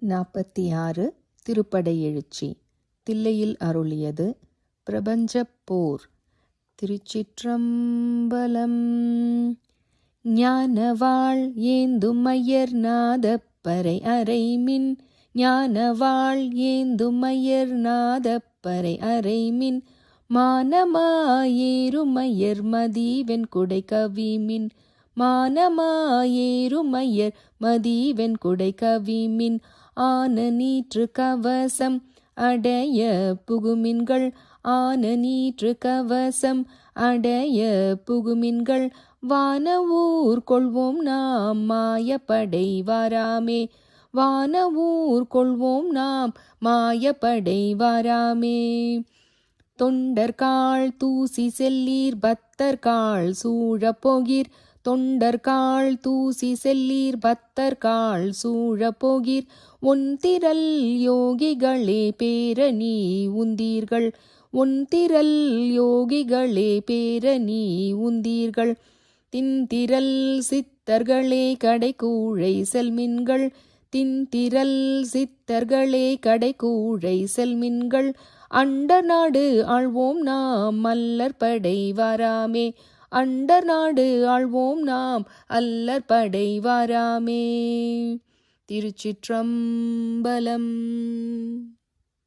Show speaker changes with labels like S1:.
S1: 46 திருப்படை எழுச்சி. தில்லையில் அருளியது பிரபஞ்சப் போர். திருச்சிற்றம்பலம். ஞானவாள் ஏந்துமையர் நாதப்பறை அறைமின், ஞானவாள் ஏந்துமையர் நாதப்பறை அறைமின், மானமாயேருமையர் மதிவெண் குடை கவிமின், மானமாயேருமையர் மதிவெண் குடை கவிமின், ஆன நீற்று கவசம் அடைய புகுமின்கள், ஆன நீற்று கவசம் அடைய புகுமின்கள், வான ஊர் கொள்வோம் நாம் மாயப்படை வாராமே, வான ஊர் கொள்வோம் நாம் மாயப்படை வாராமே. தொண்டர்காள் தூசி செல்லீர் பத்தர்காள் சூழப் போகீர், தொண்டர்காள் தூசி செல்லீர் பத்தர்காள் சூழப் போகீர், ஒன்திரள் யோகிகளே பேரணி உந்தீர்கள், ஒன்திரள் யோகிகளே பேரணி உந்தீர்கள், தின்திரள் சித்தர்களே கடைக்கூழை செல்மின்கள், தின்திரள் சித்தர்களே கடைக்கூழை செல்மின்கள், அண்டர் நாடு ஆள்வோம் நாம் மல்லற்படை வாராமே, அண்டர் நாடு ஆள்வோம் நாம் அல்லற்படை வாராமே. திருச்சிற்றம்பலம்.